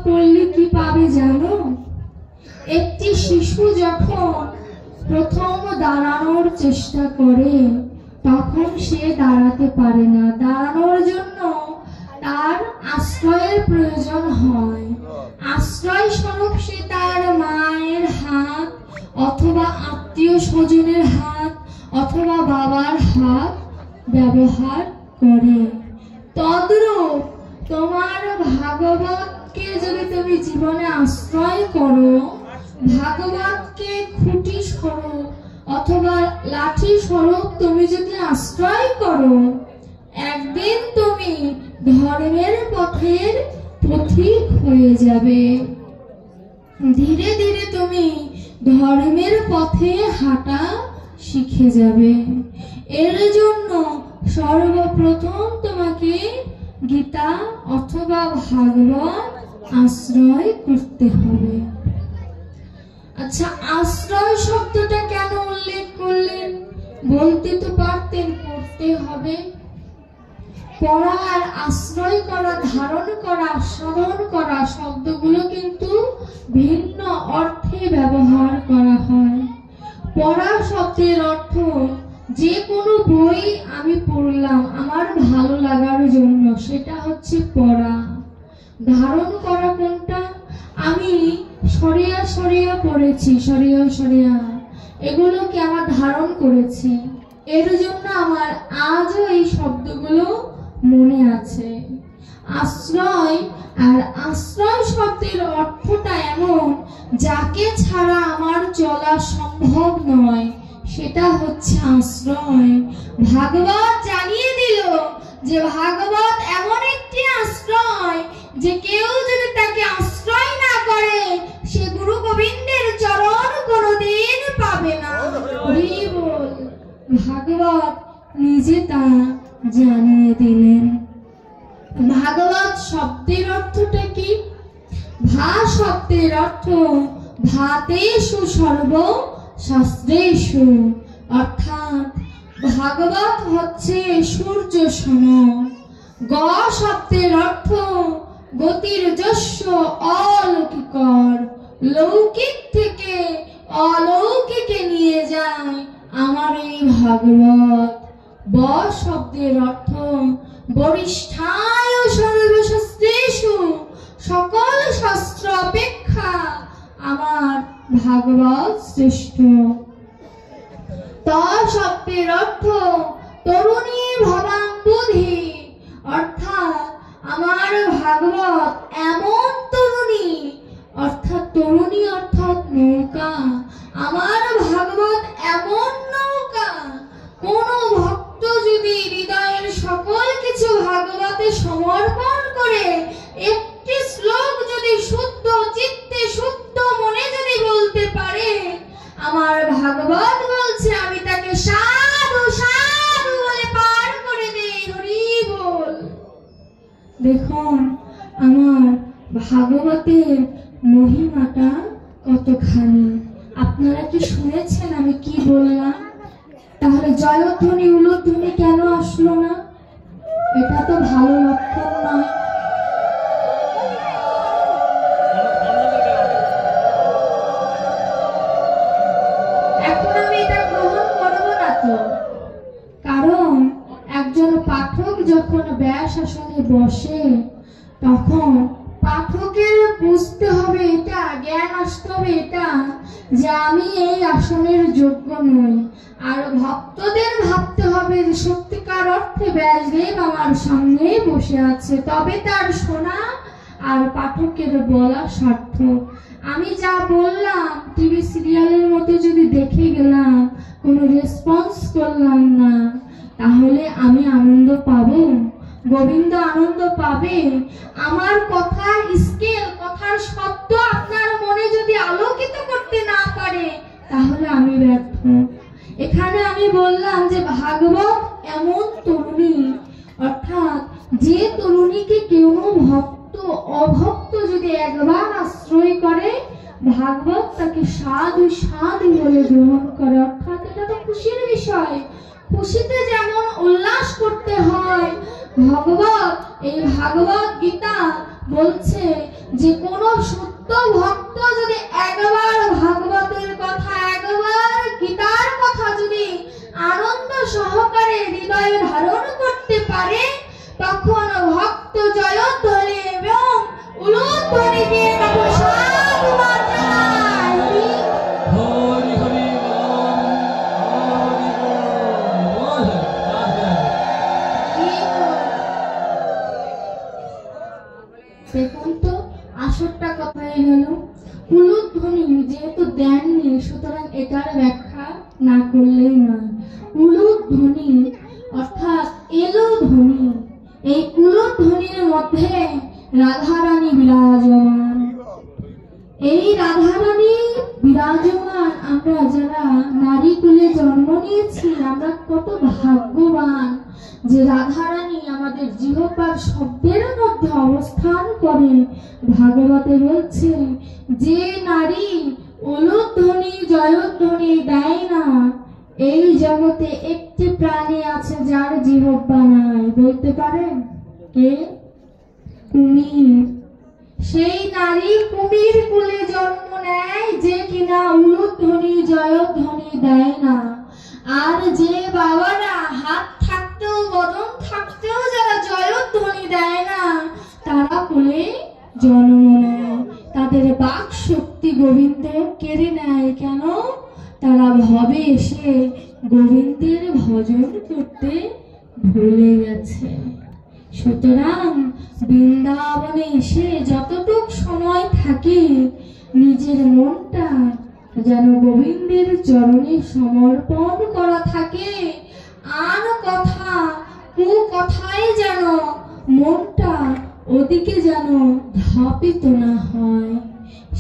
পড়লে কি পাবে জানো? একটি শিশু যখন প্রথম দাঁড়ানোর চেষ্টা করে তখন সে দাঁড়াতে পারে না। দাঁড়ানোর জন্য তার আশ্রয়ের প্রয়োজন হয়। আশ্রয় স্বরূপ সে তার মায়ের হাত অথবা আত্মীয় স্বজনের হাত অথবা বাবার হাত ব্যবহার করে। তদ্রূপ তোমার ভাগবতকে যদি তুমি জীবনে আশ্রয় করো, ভাগবতকে খুঁটি স্বরূপ অথবা লাঠি স্বরূপ তুমি যদি আশ্রয় করো, একদিন তুমি ধর্মের পথের পথিক হয়ে যাবে। ধীরে ধীরে তুমি ধর্মের পথে হাঁটা শিখে যাবে। এর জন্য সর্বপ্রথম তোমাকে গীতা অথবা ভাগবত আশ্রয় করতে হবে। আচ্ছা, আশ্রয় শব্দটা কেন উল্লেখ করলেন? বলতে তো পারতেন পড়তে হবে। পড়া আর আশ্রয় করা, ধারণ করা, স্মরণ করা শব্দগুলো কিন্তু ভিন্ন অর্থে ব্যবহার করা হয়। পড়া শব্দের অর্থ যে কোনো বই আমি পড়লাম আমার ভালো লাগার জন্য, সেটা হচ্ছে পড়া। ধারণ করা কোনটা? আমি সরিয়া সরিয়া পড়েছি, সরিয়া সরিয়া এগুলোকে আমার ধারণ করেছি, এর জন্য আমার আজও এই শব্দগুলো মনে আছে। আশ্রয় আর আশ্রয় শব্দের অর্থটা এমন, যাকে ছাড়া আমার চলা সম্ভব নয়, সেটা হচ্ছে আশ্রয়। ভাগবত জানিয়ে দিল যে ভাগবত এমন একটি আশ্রয় যে কেউ যদি তাকে আশ্রয় না করে সে গুরু গোবিন্দের চরণ কোনোদিন পাবে না। হরি বল। ভাগবত নিজে তা জানিয়ে দিলেন। ভাগবত শব্দের অর্থটা কি? ভা শব্দের অর্থ ভাতেষু সর্ব শাস্ত্রেষু, অর্থাৎ ভাগবত হচ্ছে সূর্য সম। গ শব্দের অর্থ গতির যস্য অলৌকিকর, লৌকিক থেকে অলৌকিকে নিয়ে যায় আমার এই ভাগবত। ব শব্দের অর্থ বরিষ্ঠায় সর্বশাস্ত্রেষু, সকল শাস্ত্র অপেক্ষা আমার ভাগবত শ্রেষ্ঠ। ত শব্দের অর্থ তরুণী ভবাম্বুধি, অর্থাৎ আমার ভাগবত এমন তরুণী, অর্থাৎ তরুণী অর্থাৎ নৌকা। আমার ভাগবত এমন নৌকা, কোন ভক্ত যদি হৃদয়ের সকল কিছু ভাগবতে সমর্পণ করে একটি শ্লোক যদি শুদ্ধ চিত্তে শুদ্ধ মনে যদি বলতে পারে, আমার ভাগবত বলছে আমি তাকে সাধু সাধু বলে পার করে দেই। হরি বল। দেখুন আমার ভাগবতের মহিমাটা কতখানি। আপনারা কি শুনেছেন আমি কি বললাম? তাহলে জয়ধ্বনি উলধ্বনি কেন আসলো না? এটা তো ভালো লক্ষণ নয়। এখন আমি এটা গ্রহণ করব না তো, কারণ একজন পাঠক যখন ব্যাস আসনে বসে তখন পাঠকের বুঝতে হবে, এটা জ্ঞান আসতে হবে এটা যে আমি এই আসনের যোগ্য নই। আর ভক্তদের ভাবতে হবে যে সত্যিকার অর্থে ব্যাসদেব আমার সামনে বসে আছে, তবে তার শোনা আর পাঠকের বলা সার্থক। আমি যা বললাম টিভি সিরিয়ালের মতো যদি দেখে গেলাম, কোনো রেসপন্স করলাম না, তাহলে আমি আনন্দ পাবো? গোবিন্দ আনন্দ পাবে? আমার কথার স্কেল, কথার শব্দ আপনার মনে যদি আলোকিত করতে না পারে তাহলে আমি ব্যর্থ। এখানে আমি বললাম যে ভাগবত এমন তরুণী, অর্থাৎ যে তরুণীকে কেউ ভক্ত অভক্ত যদি একবার আশ্রয় করে, ভাগবত তাকে সাধু সাধু বলে গ্রহণ করে। অর্থাৎ এটা তো খুশির বিষয়। খুশিতে যেমন উল্লাস করতে হয়, ভগবত এই ভাগবত গীতা বলছে যে কোন সত্য ভক্ত যদি একবার ভাগবতের কথা, একবার গীতার কথা যদি আনন্দ সহকারে হৃদয়ে ধারণ করতে পারে, তখন ভক্ত জয়ধ্বনি এবং উলুধ্বনি দিয়ে তাকে সাধুবাদ জানায়। হরি হরি বল, দেখুন তো আসরটা কথাই গেল। উলুধ্বনি যেহেতু দেননি, সুতরাং এটার ব্যাখ্যা না করলেই নয়। উলুধ্বনি অর্থাৎ এলো ধ্বনি, এই উলুধ্বনির মধ্যে রাধারানী বিরাজমান। এই রাধারানী বিরাজমান, আমরা যারা নারী কুলে জন্ম নিয়েছি আমরা কত ভাগ্যবান যে রাধারানী আমাদের জিহ্বার শব্দের মধ্যে অবস্থান করে। ভাগবতে বলছে যে নারী উলুধ্বনি জয়ধ্বনি দেয় না, এই জগতে একটি প্রাণী আছে যার জিহ্বা নাই। বলতে পারেন কে? কুমির। সেই নারী কুমির কুলে জন্ম নেয় যে কিনা উলুধ্বনি জয়ধ্বনি দেয় না। আর যে বাবারা হাত থাকতেও বদন থাকতেও যারা জয়ধ্বনি দেয় না, তারা কুলে জন্ম নেয়। তাদের বাক শক্তি গোবিন্দ কেড়ে নেয়। কেন? তারা ভবে এসে গোবিন্দের ভজন করতে ভুলে গেছে। সুতরাং বৃন্দাবনে এসে যতটুক সময় থাকে নিজের মনটা যেন গোবিন্দের চরণে সমর্পণ করা থাকে। আর কথা কথায় যেন মনটা ওদিকে যেন ধাপিত না হয়,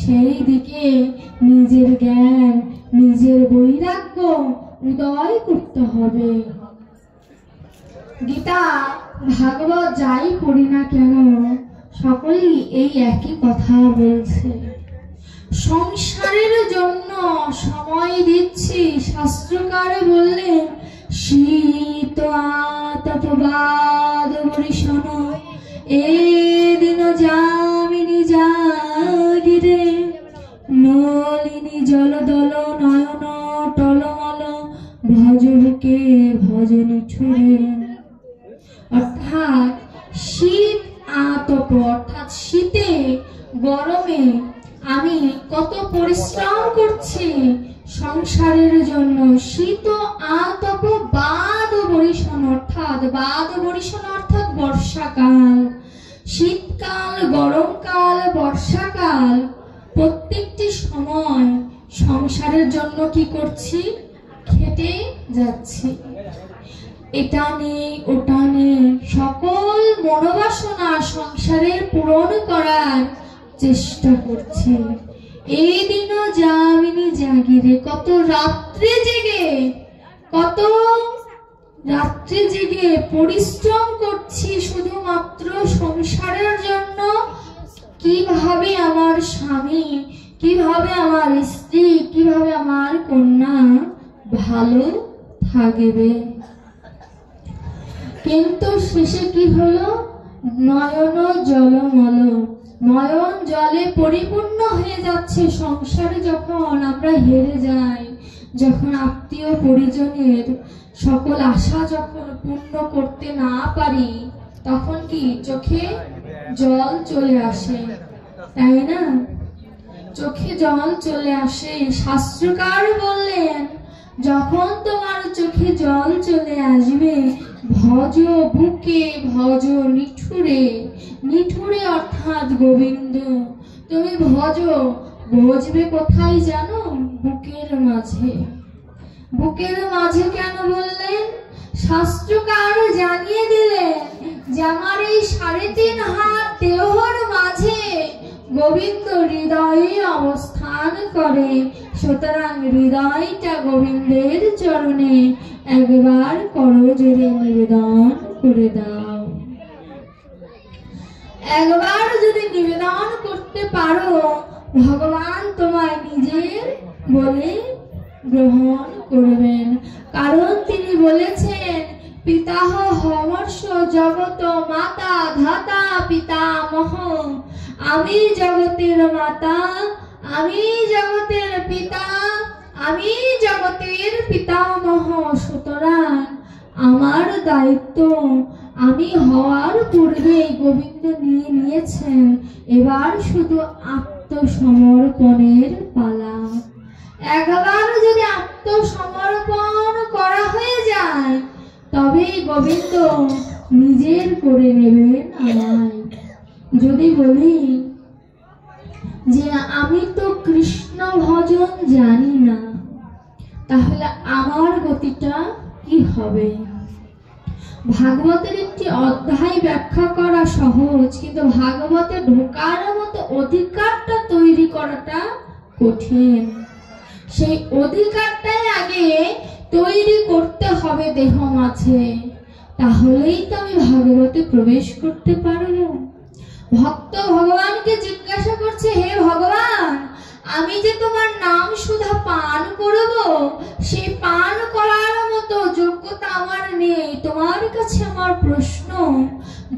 সেই দিকে নিজের জ্ঞান নিজের বৈরাগ্য উদয় করতে হবে। গীতা ভাগবত যাই পড়ি না কেন সকলেই এই একই কথা বলছে, সংসারের জন্য সময় দিচ্ছি। শাস্ত্রকার বললেন শীত আতপবাদ বরিশন এ দিন যামিনী জাগিরে নলিনী জলদল নয়ন টলমল ভজবুকে ভজনী ছুড়ে। অর্থাৎ শীত আতপ অর্থাৎ শীতে গরমে আমি কত পরিশ্রম করছি সংসারের জন্য। শীত আতপ বাদ বরিশন অর্থাৎ বাদ বরিশন অর্থাৎ বর্ষাকাল। শীতকাল, গরমকাল, বর্ষাকাল প্রত্যেকটি সময় সংসারের জন্য কি করছি? খেটে যাচ্ছি। এটা নেই ওটা নেই, সকল মনোবাসনা সংসারের পূরণ করার চেষ্টা করছি। এই দিনও যামিনী জাগিরে, কত রাত্রে জেগে পরিশ্রম করছি শুধুমাত্র সংসারের জন্য। কিভাবে আমার স্বামী, কিভাবে আমার স্ত্রী, কিভাবে আমার কন্যা ভালো থাকবে। কিন্তু শেষে কি হলো? নয়ন জলমল, নয়ন জলে পরিপূর্ণ হয়ে যাচ্ছে সংসারে। যখন আমরা হেরে যাই, যখন আত্মীয় পরিজনের সকল আশা যখন পূর্ণ করতে না পারি, তখন কি চোখে জল চলে আসে, তাই না? চোখে জল চলে আসে। শাস্ত্রকার বললেন যখন তোমার চোখে জল চলে আসবে, ভজ বুকে ভজ নিঠুরে। নিঠুরে অর্থাৎ গোবিন্দ। তুমি ভজবে কোথায় জানো? বুকের মাঝে। বুকের মাঝে কেন বললেন? শাস্ত্রকার জানিয়ে দিলেন যে আমার এই 3.5 হাত দেহর মাঝে গোবিন্দ হৃদয়ে অবস্থান করে। সুতরাং হৃদয়টা গোবিন্দের চরণে একবার করজোড়ে নিবেদন করে দাও। একবার যদি নিবেদন করতে পারো, ভগবান তোমায় নিজের বলে গ্রহণ করবেন। কারণ তিনি বলেছেন পিতাহ হর্ষ জগত মাতা ধাতা পিতামহ। আমি জগতের মাতা, আমি জগতের পিতা, আমি জগতের পিতামহ। সুতরাং আমার দায়িত্ব আমি হওয়ার পূর্বে গোবিন্দ নিয়ে নিয়েছেন, এবার শুধু আত্মসমর্পণের পালা। একবার যদি আত্মসমর্পণ করা হয়ে যায় তবেই গোবিন্দ নিজের করে নেবেন আমায়। যদি বলি যে আমি তো কৃষ্ণ ভজন জানি না, তাহলে আমার গতিটা কি হবে? ভাগবতের একটি অধ্যায় ব্যাখ্যা করা সহজ, কিন্তু ভাগবতে ঢোকার মতো অধিকারটা তৈরি করাটা কঠিন। সেই অধিকারটাই আগে তৈরি করতে হবে দেহ মাঝে, তাহলেই তো আমি ভাগবতে প্রবেশ করতে পারবো। ভক্ত ভগবানকে জিজ্ঞাসা করছে, হে ভগবান, আমি যে তোমার নাম সুধা পান করব, সেই পান করার মতো যোগ্যতা আমার নেই। তোমার কাছে আমার প্রশ্ন,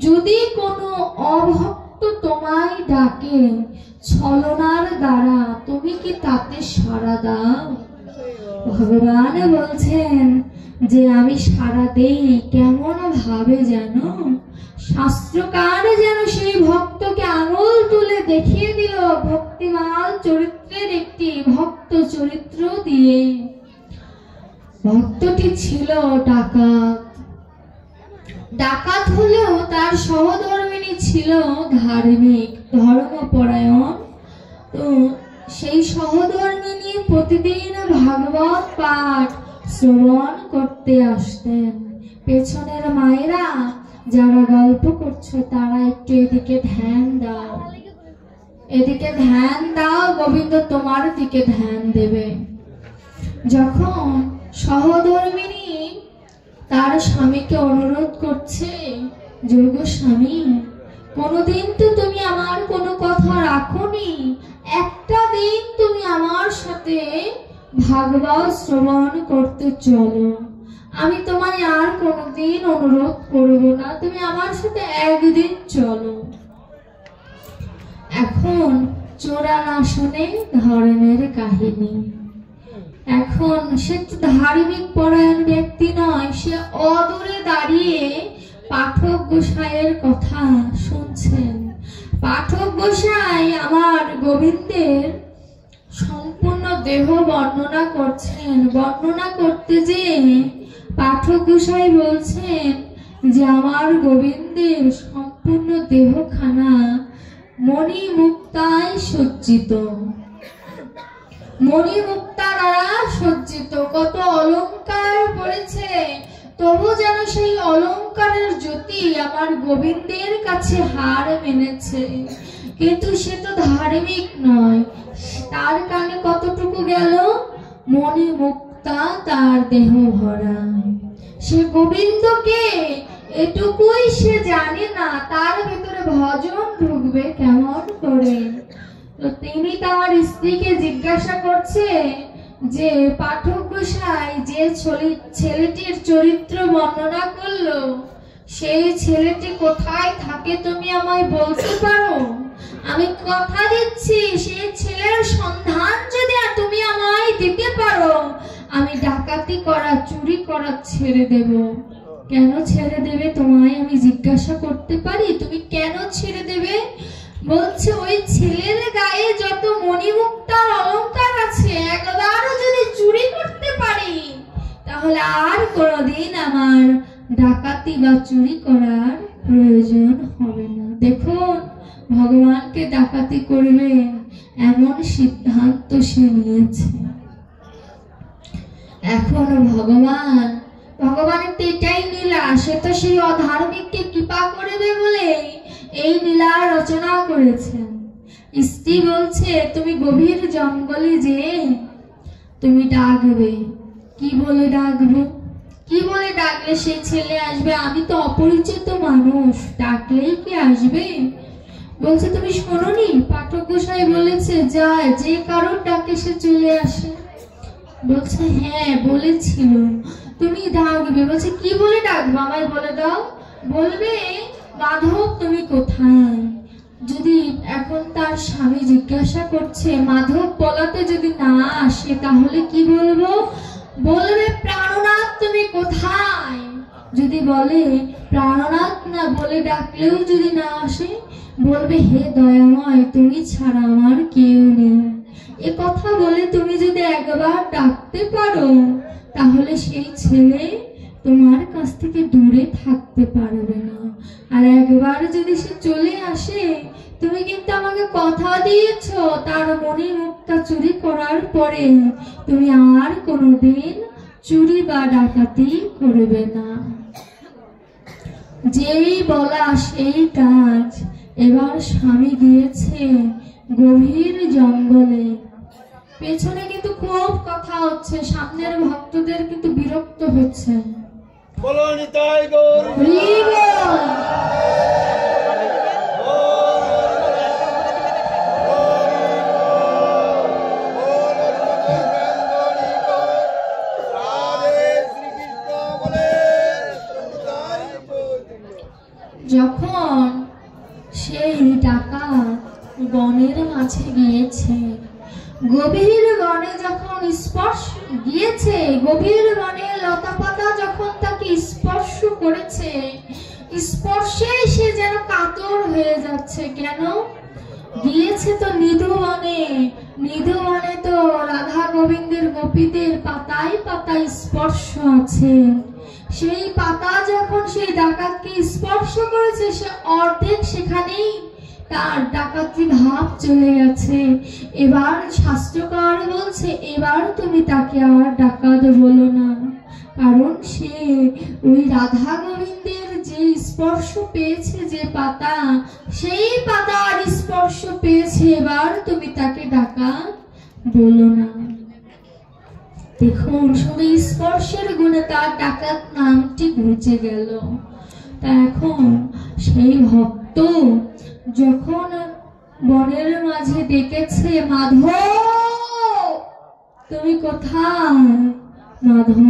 যদি কোনো অভক্ত তোমায় ডাকে ছলনার দ্বারা, তুমি কি তাতে সাড়া দাও? ভগবান বলছেন যে আমি সাড়া দেই। কেমন ভাবে জানো? শাস্ত্রকার যেন সেই ভক্তকে আঙুল তুলে দেখিয়ে দিল ভক্তিমাল চরিত্রের একটি ভক্ত চরিত্র দিয়ে। ভক্তটি ছিল ডাকাত। ডাকাত হলেও তার সহধর্মিণী ছিল ধার্মিক, ধর্মপরায়ণ। তো সেই সহধর্মিণী প্রতিদিন ভাগবত পাঠ শ্রবণ করতে আসতেন। পেছনের মায়েরা যারা গল্প করছো তারা একটু এদিকে ধ্যান দাও, এদিকে ধ্যান দাও, গোবিন্দ তোমার দিকে ধ্যান দেবে। যখন সহধর্মিণী তার স্বামীকে অনুরোধ করছে, যোগ্য স্বামী, কোনোদিন তো তুমি আমার কোনো কথা রাখোনি, একটা দিন তুমি আমার সাথে ভাগবত শ্রবণ করতে চলো, আমি তোমায় আর কোনোদিন অনুরোধ করব না, তুমি আমার সাথে একদিন চলো। এখন চোরার আসনে ধর্মের কাহিনী। এখন সে ধার্মিক পরায়ণ ব্যক্তি নয়, সে অদূরে দাঁড়িয়ে পাঠক গোসাইয়ের কথা শুনছেন। পাঠক গোসাই আমার গোবিন্দের সম্পূর্ণ দেহ বর্ণনা করছেন। বর্ণনা করতে যে পাঠক গোসাই বলছেন যে আমার গোবিন্দের সম্পূর্ণ দেহখানা মণিমুক্তায় সজ্জিত, মণিমুক্তা দ্বারা সজ্জিত। কত অলংকার পড়েছে, তবু যেন সেই অলংকারের জ্যোতি আমার গোবিন্দের কাছে হার মেনেছে। কিন্তু সে তো ধার্মিক নয়, তার কানে কতটুকু গেল? মণিমুক্তা তার দেহ ভরা। সে গোবিন্দকে এটুকুই সে জানে না, তার ভেতরে ভজন ঢুকবে কেমন করে। তো তিনি তার স্ত্রীকে জিজ্ঞাসা করছে যে পাঠক গোসাই যে ছেলেটির চরিত্র বর্ণনা করলো, সেই ছেলেটি কোথায় থাকে তুমি আমায় বলতে পারো? আমি কথা দিচ্ছি সেই ছেলের সন্ধান যদি তুমি আমায় দিতে পারো, আমি ডাকাতি করা চুরি করা ছেড়ে দেব। কেন ছেড়ে দেবে তোমায় আমি জিজ্ঞাসা করতে পারি? তুমি কেন ছেড়ে দেবে? বলছে ওই ছেলের গায়ে যত মণিমুক্তার অলংকার আছে, একবারও যদি চুরি করতে পারি তাহলে আর কোনোদিন আমার ডাকাতি বা চুরি করার প্রয়োজন হবে না। দেখুন, ভগবানকে ডাকাতি করবে এমন সিদ্ধান্ত সে নিয়েছে। এখন ভগবানের তো এটাই লীলা, সে তো সেই অধার্মিককে কৃপা করবে বলে এই লীলা রচনা করেছেন। স্ত্রী বলছে তুমি গভীর জঙ্গলে যে তুমি ডাকবে। কি বলে ডাকবো? কি বলে ডাকলে সেই ছেলে আসবে? আমি তো অপরিচিত মানুষ, ডাকলেই কি আসবে? বলছে তুমি শোনোনি পাঠক গোসাই বলেছে যায় যে কারোর ডাকে সে চলে আসে? বলছে হ্যাঁ বলেছিল। তুমি ডাকবে। বলছে কি বলে ডাকবো, আমায় বলে দাও। বলবে মাধব তুমি কোথায়। যদি এখন তার স্বামী জিজ্ঞাসা করছে, মাধব বলাতে যদি না আসে তাহলে কি বলবো? বলবে প্রাণনাথ তুমি কোথায়। যদি বলে প্রাণনাথ না বলে ডাকলেও যদি না আসে, বলবে হে দয়াময় তুমি ছাড়া আমার কেউ নেই। এ কথা বলে তুমি যদি একবার ডাকতে পারো তাহলে সেই ছেলে তোমার কাছ থেকে দূরে থাকতে পারবে না। আর একবার যদি সে চলে আসে, তুমি কিন্তু আমাকে কথা দিয়েছো তার মনি মুক্তা চুরি করার পরে তুমি আর কোনোদিন চুরি বা ডাকাতি করবে না। যেই বলা সেই কাজ। এবার স্বামী গিয়েছে গভীর জঙ্গলে। পেছনে কিন্তু খুব কথা হচ্ছে, সামনের ভক্তদের কিন্তু বিরক্ত হচ্ছে। বলো নিতাই গৌর হরি বল। যখন সেই ডাকাত বনের মাঝে গিয়েছে, গভীর বনে যখন গিয়েছে, গভীর বনে লতা পাতা যখন তাকে স্পর্শ করেছে, স্পর্শে সে যেন কাতর হয়ে যাচ্ছে। কেন? গিয়েছে তো নিধু বনে, নিধু বনে তো রাধা গোবিন্দের গোপীদের পাতায় পাতায় স্পর্শ আছে। সেই পাতা যখন সেই ডাকাতকে স্পর্শ করেছে, সে অর্ধেক সেখানেই তার ডাকাতি ভাব চলে গেছে। এবার শাস্ত্রকার বলছে এবার তুমি তাকে আর ডাকাত বলো না, কারণ সে ওই রাধা গোবিন্দের যে স্পর্শ পেয়েছে, যে পাতা, সেই পাতার স্পর্শ পেয়েছে। এবার তুমি তাকে ডাকাত বলো না। দেখুন শুধু স্পর্শের গুণে তার ডাকাত নামটি ঘুচে গেল। তা এখন সেই ভক্ত যখন বনের মাঝে ডেকেছে, মাধব তুমি কোথায়, মাধব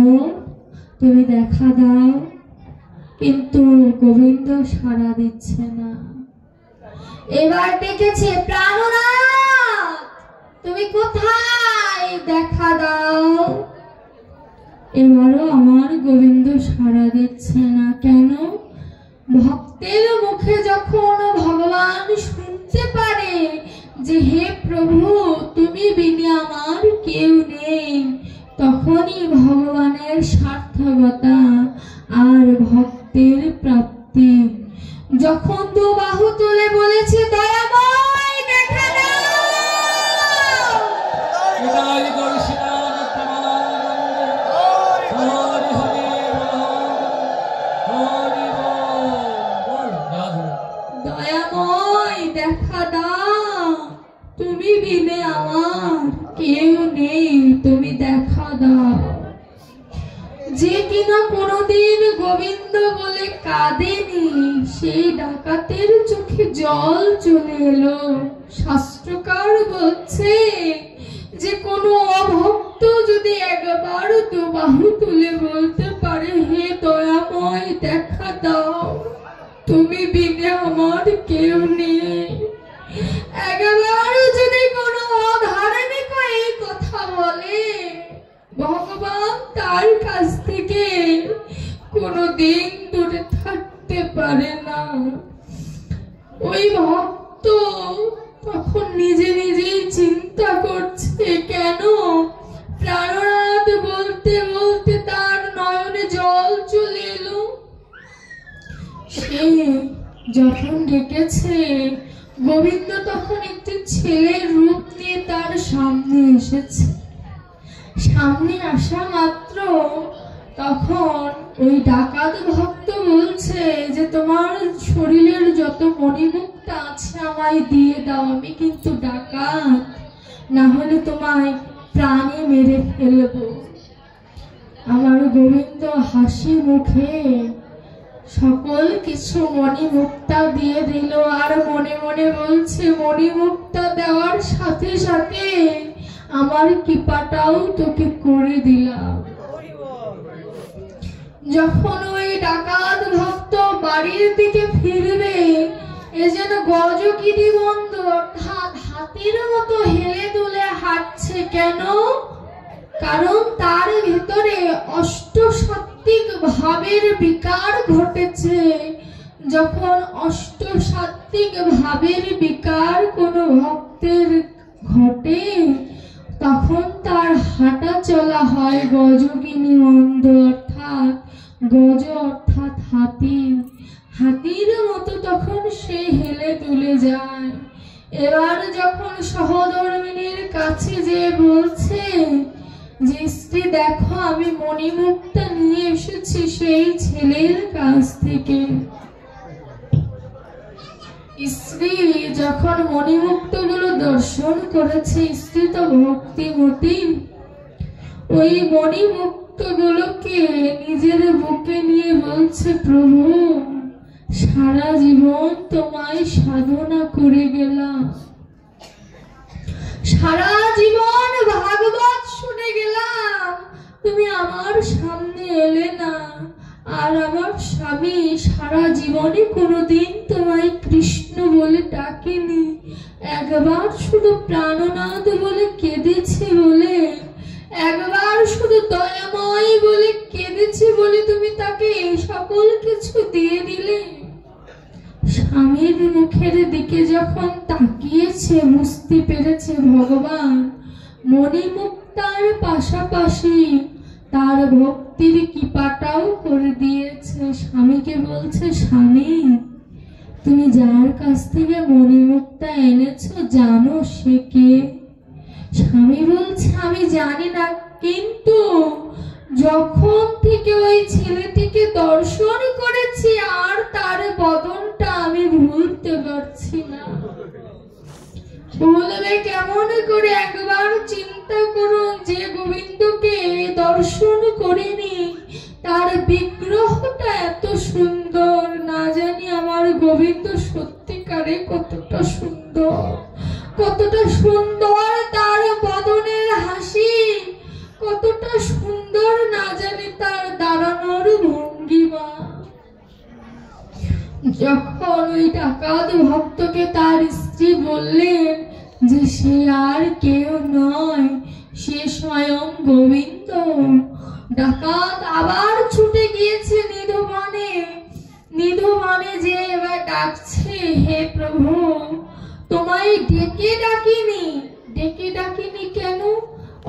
তুমি দেখা দাও, কিন্তু গোবিন্দ সাড়া দিচ্ছে না। এবার ডেকেছে প্রাণনাথ তুমি কোথায়, দেখা দাও। এবারও আমার গোবিন্দ সাড়া দিচ্ছে না। কেন? ভক্তের মুখে যখন ভগবান শুনতে পারে যে হে প্রভু তুমি বিনে আমার কেউ নেই, তখনই ভগবানের সার্থকতা আর ভক্তের প্রাপ্তি। যখন দু বাহু তুলে বলেছে দয়াময় দেখা দাও, নিতাই গৌর সীতানাথ প্রেমানন্দে। হরি হরি হরি বল। রাধে দয়াময় দেখা দাও, তুমি বিনে আমার কেউ নেই, তুমি দেখা দাও। যে কিনা কোনোদিন গোবিন্দ বলে কাঁদেনি, সেই ডাকাতের চোখে জল চলে এলো। শাস্ত্রকার বলছে যে কোনো অভক্ত যদি একবার দু বাহু তুলে বলতে পারে হে দয়াময় দেখা দাও, তুমি বিনে আমার কেউ নেই, একবার যদি কোনো অধার্মিক এই কথা বলে, ভগবান তার কাছ থেকে কোনোদিন দূরে থাকতে পারে না। ওই ভক্ত তখন নিজে নিজেই চিন্তা করছে, কেন প্রাণনাথ বলতে বলতে তার নয়নে জল চলে এলো। সে যখন ডেকেছে, গোবিন্দ তখন একটি ছেলের রূপ নিয়ে তার সামনে এসেছে। সামনে আসা মাত্র তখন ওই ডাকাত ভক্ত বলছে যে তোমার শরীরের যত মণিমুক্তা আছে আমায় দিয়ে দাও, আমি কিন্তু ডাকাত, না হলে তোমায় প্রাণে মেরে ফেলবো। আমার গোবিন্দ হাসি মুখে সকল কিছু মণিমুক্তা দিয়ে দিল, আর মনে মনে বলছে মণিমুক্তা দেওয়ার সাথে সাথে আমার কৃপাটাও তোকে করে দিলাম। যখন ওই ডাকাত ভক্ত বাড়ির দিকে ফিরবে, এ যেন গজগিরি বন্ধ অর্থাৎ হাতির মতো হেলে দুলে হাঁটছে। কেন? কারণ তার ভিতরে অষ্টসাত্ত্বিক ভাবের বিকার ঘটেছে। যখন অষ্টসাত্ত্বিক ভাবের বিকার কোনো ভক্তের ঘটে, তখন তার হাঁটা চলা হয় গজগিনি মন্দ, অর্থাৎ গজ অর্থাৎ হাতি, হাতির মতো তখন সে হেলে তুলে যায়। এবার যখন সহধর্মিনীর কাছে যে বলছে যে স্ত্রী দেখো আমি মণিমুক্তা নিয়ে এসেছি সেই ছেলের কাছ থেকে। স্ত্রী যখন মণিমুক্ত গুলো দর্শন করেছে, স্ত্রী তো ভক্তিমতী, ওই মণিমুক্ত গুলোকে নিজের বুকে নিয়ে বলছে প্রভু সারা জীবন তোমায় সাধনা করে গেলাম, সারা জীবন ভাগবত শুনে গেলাম, তুমি আমার সামনে এলে না। আর আমার স্বামী সারা জীবনে কোনোদিন তোমায় কৃষ্ণ বলে ডাকেনি, একবার শুধু প্রাণনাথ বলে কেঁদেছে বলে, একবার শুধু দয়াময় বলে কেঁদেছে বলে তুমি তাকে এই সকল কিছু দিয়ে দিলে। স্বামীর মুখের দিকে যখন তাকিয়েছে, বুঝতে পেরেছে ভগবান মণিমুক্তার পাশাপাশি তার ভক্তির কৃপাটাও করে দিয়েছে। স্বামীকে বলছে স্বামী তুমি যার কাছ থেকে মণিমুক্তা এনেছো জানো সে কে? স্বামী বলছে আমি জানি না, কিন্তু যখন থেকে ওই ছেলেটিকে দর্শন করেছি আর তার বদনটা আমি ভুলতে পারছি না। বলবে কেমন করে? একবার চিন্তা করুন, যে গোবিন্দকে দর্শন করিনি তার বিগ্রহটা এত সুন্দর, না জানি আমার গোবিন্দ সত্যিকারে কতটা সুন্দর, কতটা সুন্দর তার বদনের হাসি, কতটা সুন্দর না জানি তার দাঁড়ানোর ভঙ্গিমা। যখন ওই ডাকাত ভক্তকে তার স্ত্রী বললেন যে সে আর কেউ নয়, সে স্বয়ং গোবিন্দ, ডাকাত আবার ছুটে গিয়েছে নিধুবনে। নিধুবনে যে এবার ডাকছে হে প্রভু তোমায় ডেকে ডাকিনি। ডেকে ডাকিনি কেন?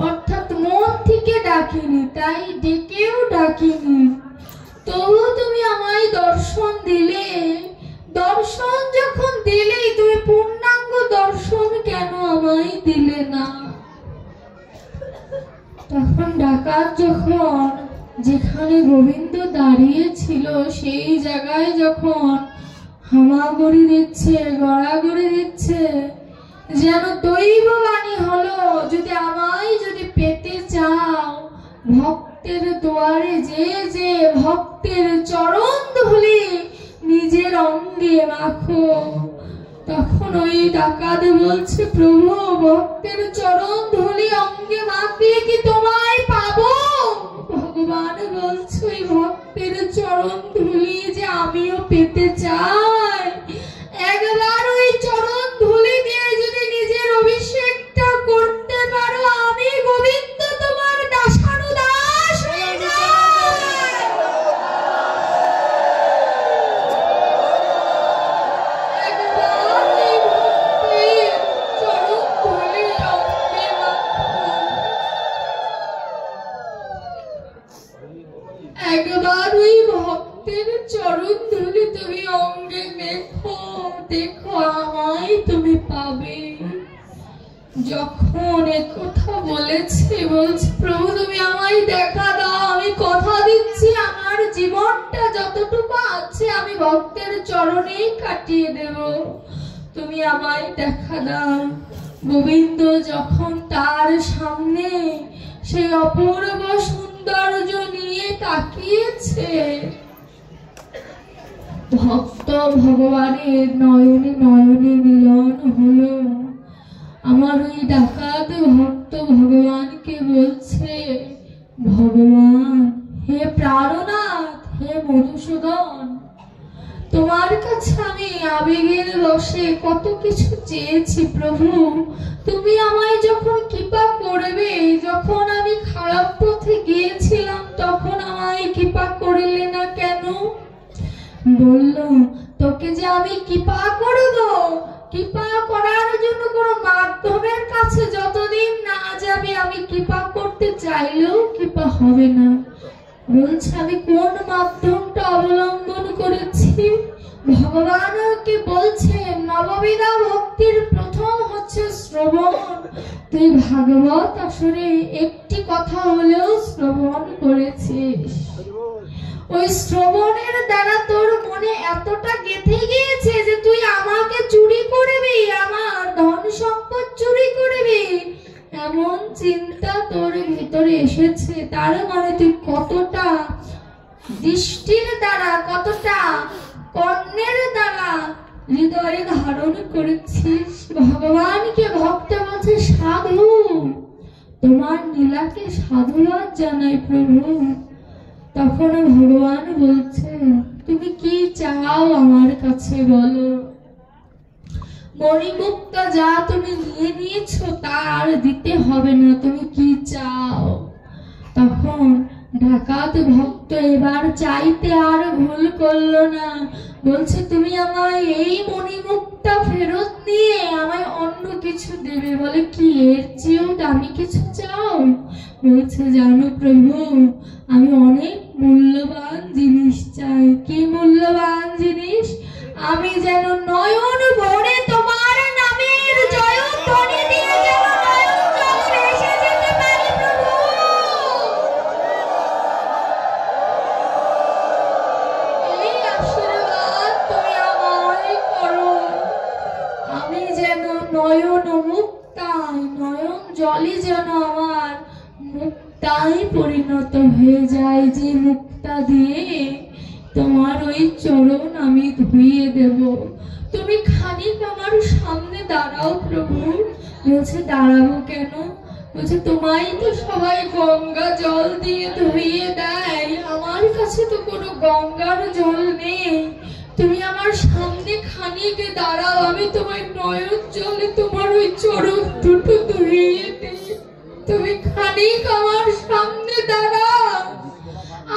অর্থাৎ মন থেকে ডাকিনি, তাই ডেকেও ডাকিনি, তবু তুমি আমায় দর্শন দিলে। দর্শন যখন দিলেই তুমি পূর্ণাঙ্গ দর্শন কেন আমায় দিলে না? তখন ডাকাত যখন যেখানে গোবিন্দ দাঁড়িয়ে ছিল সেই জায়গায় যখন হামাগুড়ি দিচ্ছে, গড়াগড়ি দিচ্ছে, যেন দৈববাণী হলো যদি আমায় যদি পেতে চাও ভক্তের দুয়ারে যে যে ভক্তের চরণ ধুলি নিজের অঙ্গে মাখো। তখন ওই ডাকাত বলছে প্রভু ভক্তের চরণ ধুলি অঙ্গে মাখলে কি তোমায় পাবো? ভগবান বলছে ওই ভক্তের চরণ ধুলি যে আমিও পেতে চাই, একবার ওই চরণ ধুলি দিয়ে যদি নিজের অভিষেকটা করতে পারো আমি গোবিন্দ তোমার দাসানুদাস হয়ে যাই। একবার এই ভক্তের চরণ ধুলি অঙ্গে মাখো, একবার ওই ভক্তের চরণ ধুলি তুমি অঙ্গে মেখো, দেখো আমায় তুমি পাবে। যখন কথা বলেছে বলছে প্রভু তুমি আমায় দেখা দাও, আমি কথা দিচ্ছি আমার জীবনটা যতটুকু আছে আমি ভক্তের চরণেই কাটিয়ে দেব, তুমি আমায় দেখা দাও। গোবিন্দ যখন তার সামনে সেই অপূর্ব সৌন্দর্য নিয়ে তাকিয়েছে, ভক্ত ভগবানের নয়নে নয়নে মিলন হলো। আমার ওই ডাকাত ভক্ত ভগবানকে বলছে ভগবান হে প্রাণনাথ কত কিছু চেয়েছি প্রভু, তুমি আমায় যখন কৃপা করবে, যখন আমি খারাপ পথে গিয়েছিলাম তখন আমায় কৃপা করলে না কেন? বলল, তোকে যে আমি কৃপা করব, কৃপা করার জন্য কোনো মাধ্যমের কাছে যতদিন না যাবে আমি কৃপা করতে চাইলেও কৃপা হবে না। বলছে, আমি কোন মাধ্যমটা অবলম্বন করেছি? ভগবানকে বলছে, নববিধা ভক্তির প্রথম হচ্ছে শ্রবণ। তুই ভাগবত আসরে একটি কথা হলেও শ্রবণ করেছিস, ওই শ্রবণের দ্বারা তোর মনে এতটা গেঁথে গিয়েছে যে তুই আমাকে চুরি করবি, আমার ধন সম্পদ চুরি করবি, এমন চিন্তা তোর ভিতরে এসেছে। তার মানে তুই কতটা দৃষ্টির দ্বারা, কতটা কর্ণের দ্বারা হৃদয়ে ধারণ করেছিস। ভগবানকে ভক্ত বলছে, সাধু, তোমার লীলাকে সাধুবাদ জানাই প্রভু। তখন ভগবান বলছে, তুমি কি চাও আমার কাছে বলো? মণিমুক্তা যা তুমি নিয়ে নিয়েছো তা আর দিতে হবে না, তুমি কি চাও? তখন ডাকাত ভক্ত এবার চাইতে আর ভুল করলো না, বলছে, তুমি আমায় এই মণিমুক্তা ফেরত নিয়ে আমায় অন্য কিছু দেবে। বলে, কি এর চেয়েও দামি কিছু চাও? বলছে, জানো প্রভু, আমি অনেক মূল্যবান জিনিস চাই। কি মূল্যবান জিনিস? আমি যেন নয়ন ভরে তোমার নামের জয়ধ্বনি দিয়ে যেন নয়ন জল ভেসে যেতে পারি প্রভু। এই আশীর্বাদ তুমি আমায় করো, আমি যেন নয়ন মুক্তায়, নয়ন জলে যেন আমার মুক্তায় পরিণত হয়ে যায়, যে মুক্তা দিয়ে তোমার ওই চরণ আমি ধুইয়ে দেব। তুমি খানিক আমার সামনে দাঁড়াও প্রভু। বলছে, দাঁড়াবো কেন? বলছে, তোমায় তো সবাই গঙ্গা জল দিয়ে ধুইয়ে দেয়, আমার কাছে তো কোনো গঙ্গার জল নেই। তুমি আমার সামনে খানিক দাঁড়াও, আমি তোমার নয়ন জলে তোমার ওই চরণ দুটো ধুইয়ে দিই। তুমি খানিক আমার সামনে দাঁড়াও।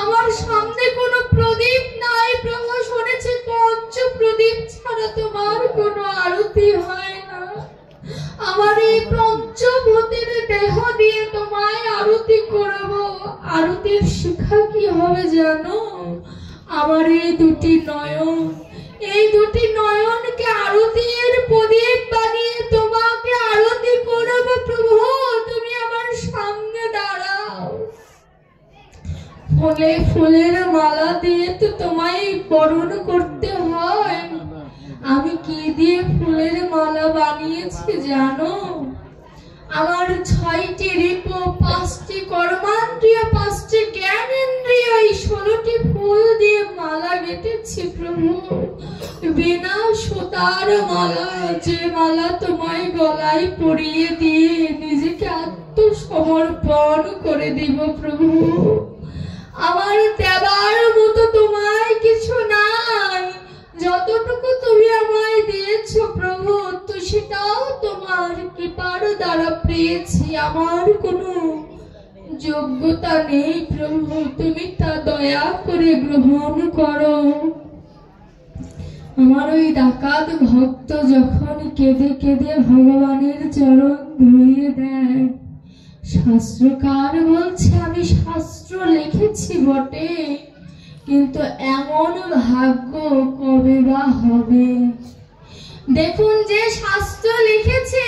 আমার সামনে কোনো প্রদীপ নাই প্রভু, শুনেছি পঞ্চ প্রদীপ ছাড়া তোমার কোনো আরতি হয় না। আমার এই পঞ্চভূতের দেহ দিয়ে তোমায় আরতি করব। আরতির শিখা কি হবে জানো? আমার এই দুটি নয়ন, এই দুটি নয়নকে আরতির প্রদীপ বানিয়ে তোমাকে আরতি করব প্রভু। তুমি আমার সামনে দাঁড়াও। ফুলে ফুলের মালা দিয়ে তো তোমায় বরণ করতে হয়। আমি কি দিয়ে ফুলের মালা বানিয়েছি জানো? আমার 6টি রিপু, 5টি কর্মান্দ্রিয়, 5টি জ্ঞানেন্দ্রিয়, এই 16টি ফুল দিয়ে মালা গেঁথেছি প্রভু। বিনা সুতার মালা, যে মালা তোমায় গলায় পরিয়ে দিয়ে নিজেকে আত্মসমর্পণ করে দিব প্রভু। আমার দেবার মতো তোমায় কিছু নাই, যতটুকু তুমি আমায় দিয়েছো প্রভু তো সেটাও তোমার কৃপার দ্বারা পেয়েছি। আমার কোনো যোগ্যতা নেই প্রভু, তুমি তা দয়া করে গ্রহণ করো। আমার ওই ডাকাত ভক্ত যখন কেঁদে কেঁদে ভগবানের চরণ ধুইয়ে দেয়, শাস্ত্রকার বলছে, আমি শাস্ত্র লিখেছি বটে, কিন্তু এমন ভাগ্য কবে বা হবে? দেখুন, যে শাস্ত্র লিখেছে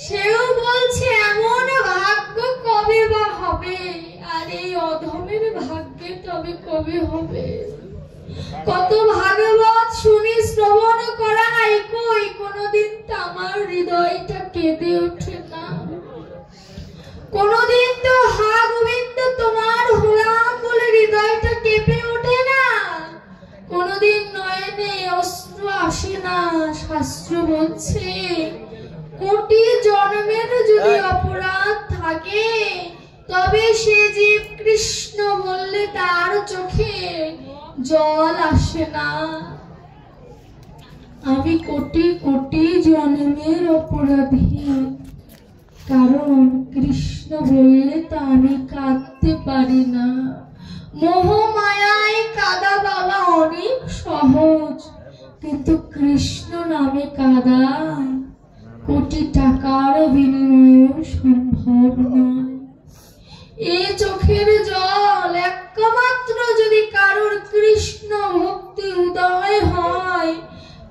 সেও বলছে এমন ভাগ্য কবে বা হবে, আর এই অধমের ভাগ্যে তবে কবে হবে? কত ভাগবত শুনি, শ্রবণ করা হয়, কই কোনোদিন তো আমার হৃদয়টা কেঁদে ওঠে না। কোনোদিন তো হা গোবিন্দ তোমার হলাম বলে হৃদয়টা কেঁপে ওঠে না। কোনোদিন নয়নে অশ্রু আসে না। শাস্ত্র বলছে, কোটি জন্মের যদি অপরাধ থাকে তবে সে জীব কৃষ্ণ বললে তার চোখে জল আসে না। আমি কোটি কোটি জন্মের অপরাধী, কারণ কৃষ্ণ বললে তো আমি কাঁদতে পারি না। মোহ মায়ায় কাঁদা বাবা অনেক সহজ, কিন্তু কৃষ্ণ নামে কাঁদা কোটি টাকার বিনিময়েও সম্ভব নয়। এই চোখের জল একমাত্র যদি কারোর কৃষ্ণ ভক্তি উদয় হয়,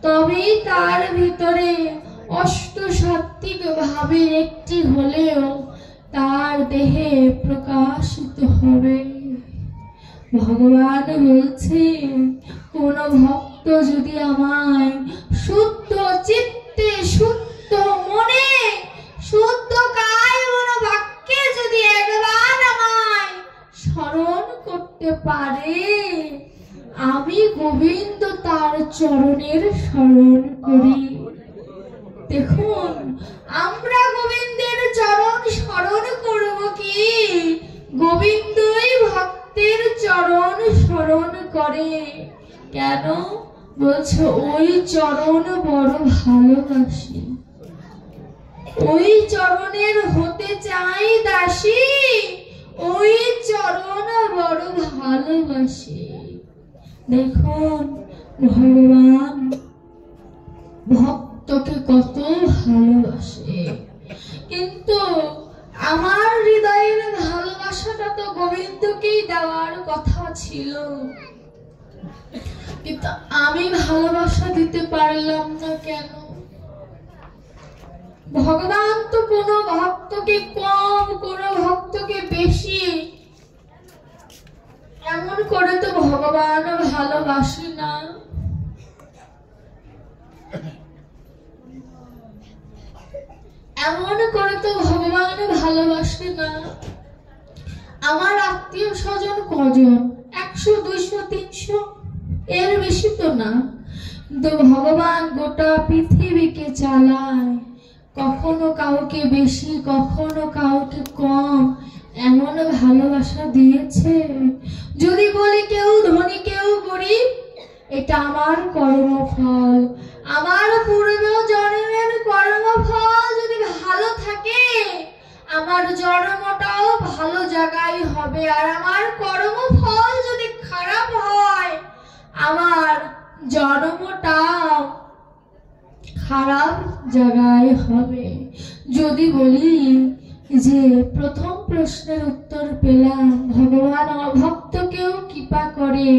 তবেই তার ভিতরে অষ্টসাত্ত্বিক ভাবের একটি হলেও তার দেহে প্রকাশিত হবে। ভগবান বলছেন, কোন ভক্ত যদি আমায় শুদ্ধ চিত্তে, শুদ্ধ মনে, শুদ্ধ কায় মন বাক্যে যদি একবার আমায় স্মরণ করতে পারে, আমি গোবিন্দ তার চরণের স্মরণ করি। দেখুন, আমরা গোবিন্দের চরণ স্মরণ করব কি? গোবিন্দই ভক্তের চরণ স্মরণ করে। কেন? বলছে ওই চরণ বড় ভালোবাসি, ওই চরণের হতে চাই দাসী, ওই চরণ বড় ভালোবাসি। দেখুন, ভগবান ভক্তকে কত ভালোবাসে, কিন্তু আমার হৃদয়ের ভালোবাসাটা তো গোবিন্দকেই দেওয়ার কথা ছিল, কিন্তু আমি ভালোবাসা দিতে পারলাম না কেন? ভগবান তো কোনো ভক্তকে কম, কোনো ভক্তকে বেশি এমন করে তো ভগবান ভালোবাসে না। এমন করে তো ভগবান ভালোবাসে না। আমার আত্মীয় স্বজন কজন? 100, 200, 300, এর বেশি তো না। কিন্তু ভগবান গোটা পৃথিবীকে চালায়, কখনো কাউকে বেশি, কখনো কাউকে কম, এমন ভালোবাসা দিয়েছে। যদি বলি কেউ ধনী কেউ গরিব, এটা আমার কর্মফল, আমার পূর্ব জন্মের কর্মফল যদি ভালো থাকে, আমার জন্মটাও ভালো জায়গায় হবে। আর আমার কর্মফল যদি খারাপ হয়, আমার জন্মটাও খারাপ জায়গায় হবে। যদি বলি যে প্রথম প্রশ্নের উত্তর পেলাম, ভগবান অভক্তকেও কৃপা করে,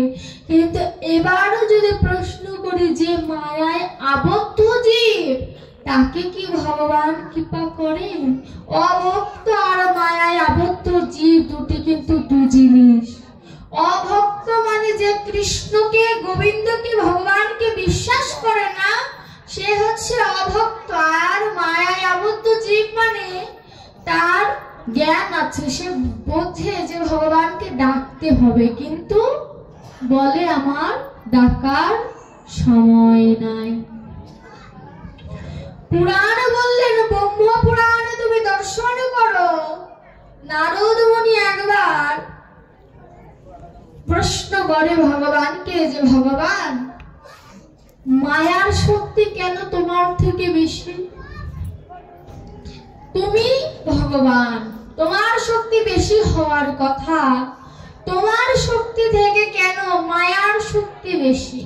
কিন্তু এবারও যদি প্রশ্ন করি যে মায়ায় আবদ্ধ জীব, তাকে কি ভগবান কৃপা করে? অভক্ত আর মায়ায় আবদ্ধ জীব দুটি কিন্তু দু জিনিস। অভক্ত মানে যে কৃষ্ণকে, গোবিন্দকে, ভগবানকে বিশ্বাস করে না, সে হচ্ছে অভক্ত। আর মায়ায় আবদ্ধ জীব মানে তার জ্ঞান আছে, সে বোঝে যে ভগবানকে ডাকতে হবে, কিন্তু বলে আমার ডাকার সময় নাই। পুরাণ বললেন, ব্রহ্ম পুরাণে তুমি দর্শন করো। নারদ মুনি একবার প্রশ্ন করে ভগবানকে যে ভগবান, মায়ার শক্তি কেন তোমার থেকে বেশি? তুমি ভগবান, তোমার শক্তি বেশি হওয়ার কথা, তোমার শক্তি থেকে কেন মায়ার শক্তি বেশি?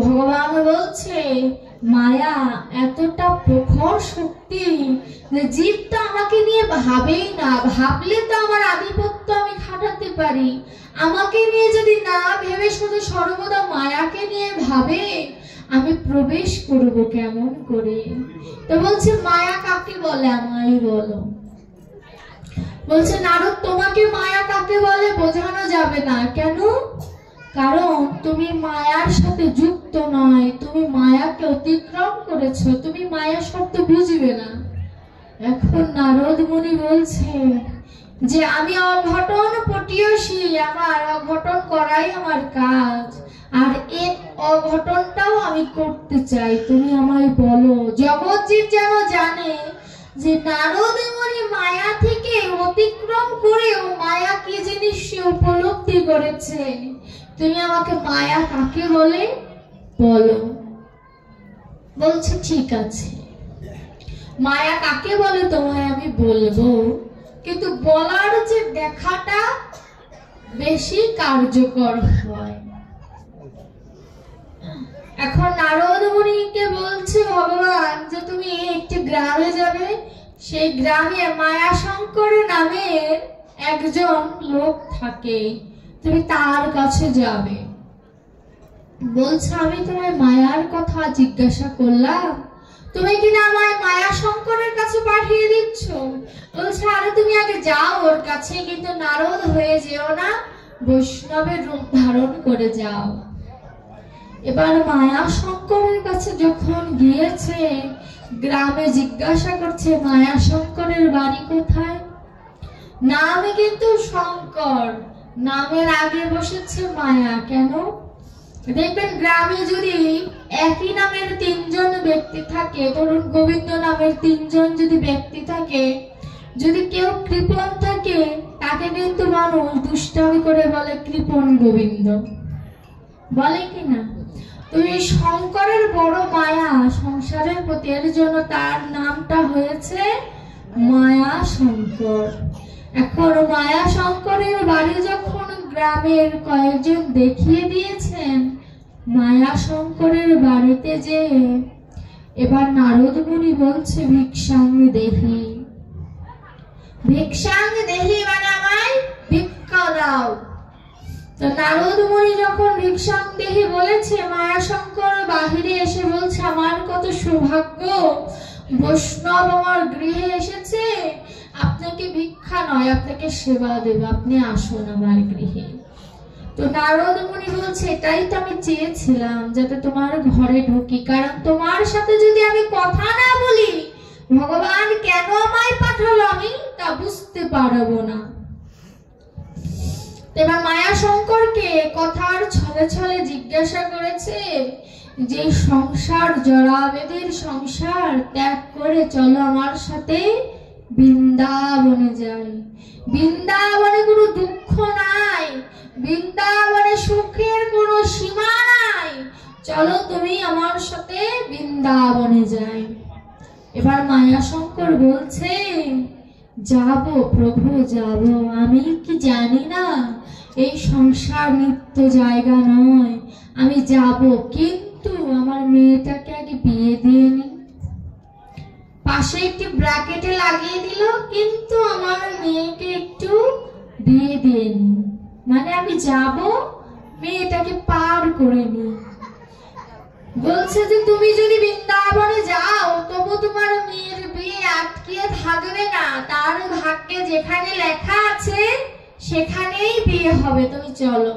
ভগবান বলছে, মায়া এতটা প্রখর শক্তি যে জীবটা আমাকে নিয়ে ভাবেই না। ভাবলে তো আমার আধিপত্য আমি খাটাতে পারি, আমাকে নিয়ে যদি না ভেবে শুধু সর্বদা মায়াকে নিয়ে ভাবে, আমি প্রবেশ করব কেমন করে? তো বলছে, মায়া কাকে বলে আমায় বলো। বলছে, নারদ তোমাকে মায়া কাকে বলে বোঝানো যাবে না। কেন? কারণ তুমি মায়ার সাথে যুক্ত নয়, তুমি মায়াকে অতিক্রম করেছো, তুমি মায়া শব্দ বুঝবে না। এখন নারদ মুনি বলছে যে আমি অঘটন পটিয়সী, আমার অঘটন করাই আমার কাজ, আর এই অঘটনটাও আমি করতে চাই, তুমি আমায় বলো। জগৎ জীব যেন জানে যে নারদ মুনি মায়া থেকে অতিক্রম করেও মায়া কি জিনিস সে উপলব্ধি করেছে। তুমি আমাকে মায়া কাকে বলে বলো। বলছে ঠিক আছে, মায়া কাকে বলে তোমায় আমি বলবো, কিন্তু বলার যে দেখাটা বেশি কার্যকর হয়। এখন নারদ মুনিকে বলছে ভগবান যে তুমি একটি গ্রামে যাবে, সেই গ্রামে মায়াশঙ্কর নামের একজন লোক থাকে, তুমি তার কাছে যাবে। বলছে আমি তোমায় মায়ার কথা জিজ্ঞাসা করলাম, তুমি কিনা আমায় মায়াশঙ্করের কাছে পাঠিয়ে দিচ্ছ। বলছে আরে তুমি আগে যাও ওর কাছে, কিন্তু নারদ হয়ে যেও না, বৈষ্ণবের রূপ ধারণ করে যাও। এবার মায়াশঙ্করের কাছে যখন গিয়েছে, গ্রামে জিজ্ঞাসা করছে মায়াশঙ্করের বাড়ি কোথায়। নামে কিন্তু শঙ্কর, নামের আগে বসেছে মায়া। কেন? দেখবেন গ্রামে যদি একই নামের তিনজন ব্যক্তি থাকে, ধরুন গোবিন্দ নামের তিনজন যদি ব্যক্তি থাকে, যদি কেউ কৃপণ থাকে তাকে কিন্তু মানুষ দুষ্টামি করে বলে কৃপণ গোবিন্দ, বলে কিনা? তো এই শঙ্করের বড় মায়া সংসারের প্রতি, এর জন্য তার নামটা হয়েছে মায়া শঙ্কর। এখন মায়া শঙ্করের বাড়ি যখন গ্রামের কয়েকজন দেখিয়ে দিয়েছেন, মায়া শঙ্করের বাড়িতে যে এবার নারদ মুনি বলছে ভিক্ষাং দেহি। ভিক্ষাং দেহি মানে আমায় ভিক্ষা দাও। তো নারদ মুনি যখন ভিক্ষাং দেহি বলেছে, মায়াশঙ্কর বাহিরে এসে বলছে আমার কত সৌভাগ্য, বৈষ্ণব আমার গৃহে এসেছে, আপনাকে ভিক্ষা নয় আপনাকে সেবা দেবে, আপনি আসুন আমার গৃহে। তো নারদ মুনি বলছে এটাই তো আমি চেয়েছিলাম, যাতে তোমার ঘরে ঢুকি, কারণ তোমার সাথে যদি আমি কথা না বলি ভগবান কেন আমায় পাঠালো আমি তা বুঝতে পারবো না। এবার মায়াশঙ্করকে কথার ছলে ছলে জিজ্ঞাসা করেছে যে সংসার জরাবেদের সংসার ত্যাগ করে চলো আমার সাথে বৃন্দাবনে যাই। বৃন্দাবনে কোনো দুঃখ নাই, বৃন্দাবনে সুখের কোনো সীমা নাই, চলো তুমি আমার সাথে বৃন্দাবনে যাই। এবার মায়াশঙ্কর বলছে যাব প্রভু যাব, আমি কি জানি না এই সংসার নিত্য জায়গা নয়, আমি যাব, কিন্তু আমার মেয়েটাকে আগে বিয়ে দিয়ে নি। পাশে একটি ব্র্যাকেটে লাগিয়ে দিল, কিন্তু আমার মেয়েকে একটু বিয়ে দিয়ে নি, মানে আমি যাব মেয়েটাকে পার করে নি। বলছে যে তুমি যদি বৃন্দাবনে যাও তবু তোমার মেয়ের বিয়ে আটকিয়ে থাকবে না, তার ভাগ্যে যেখানে লেখা আছে সেখানেই বিয়ে হবে, তুমি চলো।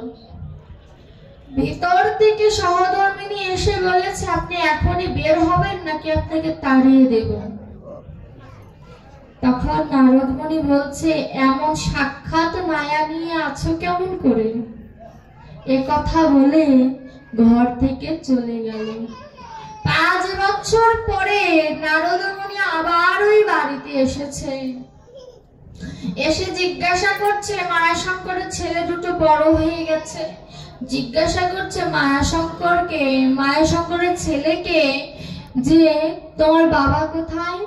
ভিতর থেকে সহধর্মিনী এসে বলেছে আপনি এখনই বের হবেন নাকি আপনাকে তাড়িয়ে দেব। তখন নারদ মুনি বলছে এমন সাক্ষাৎ মায়া নিয়ে আছো কেমন করে, এ কথা বলে ঘর থেকে চলে গেল। 5 বছর পরে নারদ মুনি আবার ওই বাড়িতে এসেছে, এসে জিজ্ঞাসা করছে মায়াশঙ্করের ছেলে দুটো বড় হয়ে গেছে, জিজ্ঞাসা করছে মায়াশঙ্করকে, মায়াশঙ্করের ছেলেকে যে তোমার বাবা কোথায়।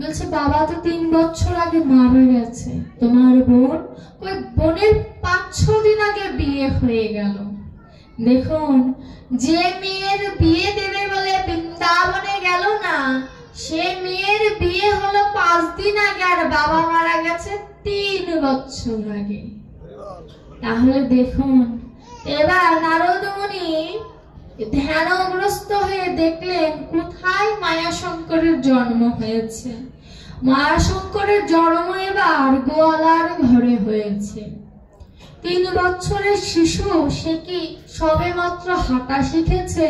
বলছে বাবা তো 3 বছর আগে মারা গেছে, তোমার বোন, ওই বোনের 5-6 দিন আগে বিয়ে হয়ে গেল। দেখুন যে মেয়ের বিয়ে দেবে বলে বৃন্দাবনে গেল না, সে মেয়ের বিয়ে হলো 5 দিন আগে, আর বাবা মারা গেছে 3 বছর আগে। তাহলে দেখুন এবার নারদ মুনি ধ্যানগ্রস্ত হয়ে দেখলেন কোথায় মায়াশঙ্করের জন্ম হয়েছে। মায়াশঙ্করের জন্ম এবার গোয়ালার ঘরে হয়েছে। 3 বছরের শিশু, সে কি সবে মাত্র হাঁটা শিখেছে,